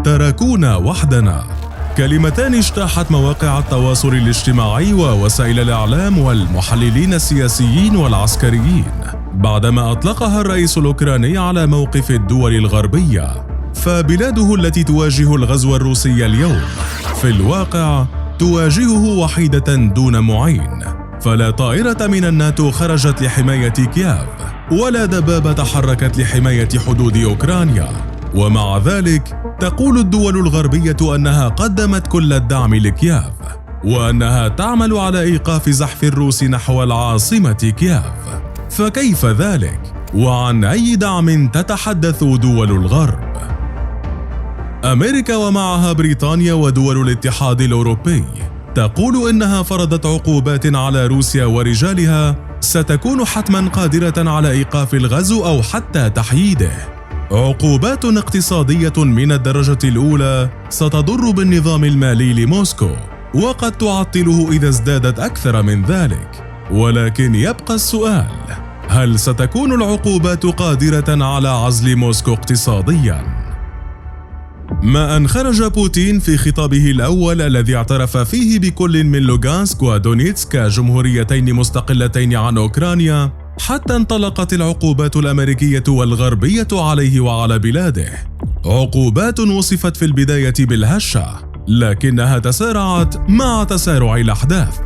تركونا وحدنا. كلمتان اجتاحت مواقع التواصل الاجتماعي ووسائل الإعلام والمحللين السياسيين والعسكريين بعدما أطلقها الرئيس الأوكراني على موقف الدول الغربية. فبلاده التي تواجه الغزو الروسي اليوم في الواقع تواجهه وحيدة دون معين، فلا طائرة من الناتو خرجت لحماية كييف ولا دبابة تحركت لحماية حدود أوكرانيا. ومع ذلك تقول الدول الغربية أنها قدمت كل الدعم لكييف وأنها تعمل على إيقاف زحف الروس نحو العاصمة كييف. فكيف ذلك؟ وعن أي دعم تتحدث دول الغرب؟ أمريكا ومعها بريطانيا ودول الاتحاد الأوروبي تقول إنها فرضت عقوبات على روسيا ورجالها ستكون حتماً قادرة على إيقاف الغزو أو حتى تحييده. عقوبات اقتصادية من الدرجة الأولى ستضر بالنظام المالي لموسكو وقد تعطله إذا ازدادت أكثر من ذلك. ولكن يبقى السؤال: هل ستكون العقوبات قادرة على عزل موسكو اقتصادياً؟ ما أن خرج بوتين في خطابه الأول الذي اعترف فيه بكل من لوغانسك ودونيتسك كجمهوريتين مستقلتين عن أوكرانيا، حتى انطلقت العقوبات الأمريكية والغربية عليه وعلى بلاده. عقوبات وصفت في البداية بالهشة، لكنها تسارعت مع تسارع الأحداث.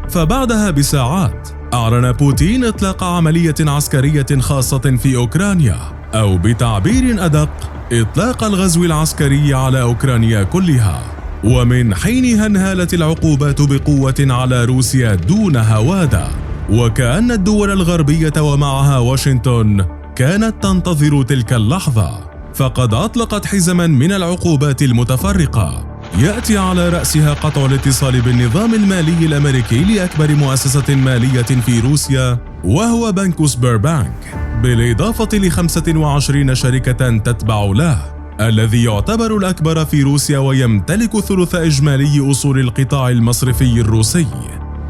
فبعدها بساعات أعلن بوتين إطلاق عملية عسكرية خاصة في أوكرانيا، أو بتعبير أدق إطلاق الغزو العسكري على أوكرانيا كلها. ومن حين هنهالت العقوبات بقوة على روسيا دون هوادة، وكأن الدول الغربية ومعها واشنطن كانت تنتظر تلك اللحظة، فقد أطلقت حزما من العقوبات المتفرقة يأتي على رأسها قطع الاتصال بالنظام المالي الأمريكي لأكبر مؤسسة مالية في روسيا وهو بنك سبيربانك، بالإضافة ل25 شركة تتبع له، الذي يعتبر الأكبر في روسيا ويمتلك ثلث إجمالي أصول القطاع المصرفي الروسي.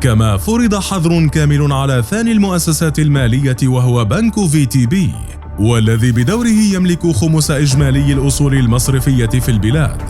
كما فرض حظر كامل على ثاني المؤسسات المالية وهو بنك VTB، والذي بدوره يملك خمس إجمالي الأصول المصرفية في البلاد.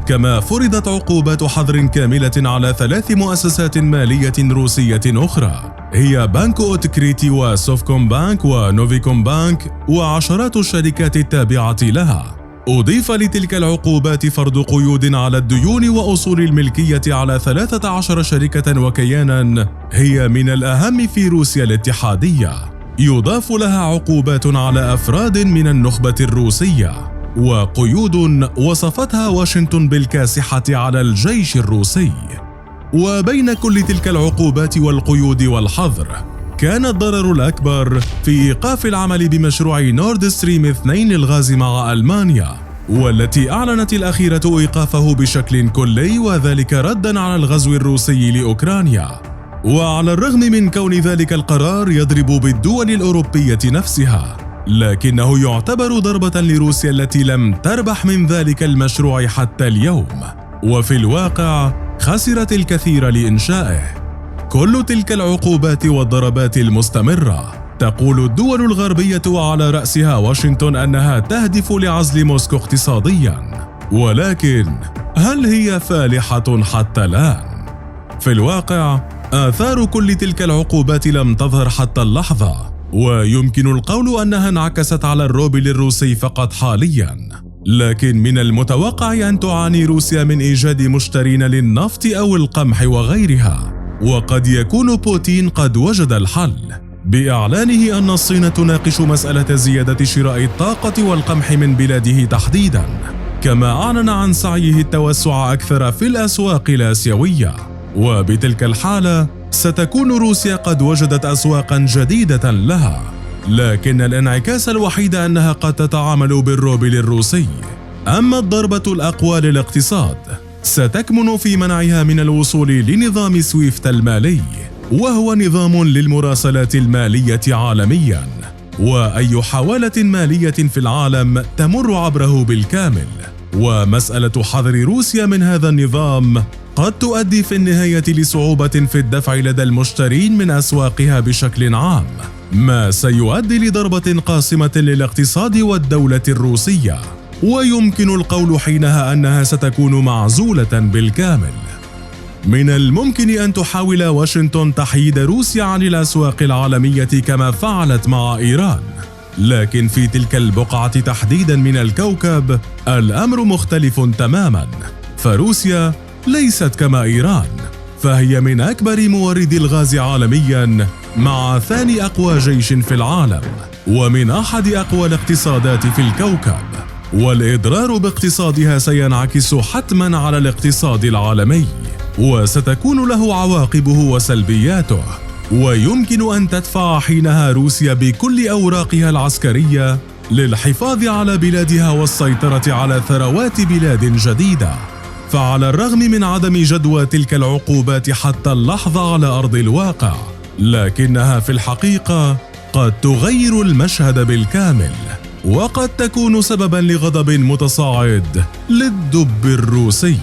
كما فرضت عقوبات حظر كاملة على 3 مؤسسات مالية روسية أخرى، هي بنك أوتكريتي وسوفكوم بانك ونوفيكوم بانك وعشرات الشركات التابعة لها. أضيف لتلك العقوبات فرض قيود على الديون وأصول الملكية على 13 شركة وكيانا هي من الأهم في روسيا الاتحادية. يضاف لها عقوبات على أفراد من النخبة الروسية، وقيود وصفتها واشنطن بالكاسحة على الجيش الروسي. وبين كل تلك العقوبات والقيود والحظر، كان الضرر الأكبر في إيقاف العمل بمشروع نورد ستريم 2 للغاز مع ألمانيا، والتي أعلنت الأخيرة إيقافه بشكل كلي، وذلك رداً على الغزو الروسي لأوكرانيا. وعلى الرغم من كون ذلك القرار يضرب بالدول الأوروبية نفسها، لكنه يعتبر ضربة لروسيا التي لم تربح من ذلك المشروع حتى اليوم، وفي الواقع خسرت الكثير لإنشائه. كل تلك العقوبات والضربات المستمرة تقول الدول الغربية وعلى رأسها واشنطن أنها تهدف لعزل موسكو اقتصادياً، ولكن هل هي فالحة حتى الآن؟ في الواقع آثار كل تلك العقوبات لم تظهر حتى اللحظة، ويمكن القول أنها انعكست على الروبل الروسي فقط حالياً، لكن من المتوقع أن تعاني روسيا من إيجاد مشترين للنفط أو القمح وغيرها. وقد يكون بوتين قد وجد الحل بإعلانه أن الصين تناقش مسألة زيادة شراء الطاقة والقمح من بلاده تحديداً، كما أعلن عن سعيه التوسع أكثر في الأسواق الآسيوية. وبتلك الحالة ستكون روسيا قد وجدت أسواقاً جديدة لها، لكن الانعكاس الوحيد أنها قد تتعامل بالروبل الروسي. أما الضربة الأقوى للاقتصاد ستكمن في منعها من الوصول لنظام سويفت المالي، وهو نظام للمراسلات المالية عالمياً، وأي حوالة مالية في العالم تمر عبره بالكامل. ومسألة حظر روسيا من هذا النظام قد تؤدي في النهاية لصعوبة في الدفع لدى المشترين من أسواقها بشكل عام، ما سيؤدي لضربة قاصمة للاقتصاد والدولة الروسية. ويمكن القول حينها أنها ستكون معزولة بالكامل. من الممكن أن تحاول واشنطن تحييد روسيا عن الأسواق العالمية كما فعلت مع إيران، لكن في تلك البقعة تحديداً من الكوكب الأمر مختلف تماماً، فروسيا ليست كما إيران، فهي من أكبر موردي الغاز عالمياً مع ثاني أقوى جيش في العالم ومن أحد أقوى الاقتصادات في الكوكب، والإضرار باقتصادها سينعكس حتماً على الاقتصاد العالمي وستكون له عواقبه وسلبياته، ويمكن أن تدفع حينها روسيا بكل أوراقها العسكرية للحفاظ على بلادها والسيطرة على ثروات بلاد جديدة. فعلى الرغم من عدم جدوى تلك العقوبات حتى اللحظة على أرض الواقع، لكنها في الحقيقة قد تغير المشهد بالكامل، وقد تكون سبباً لغضب متصاعد للدب الروسي.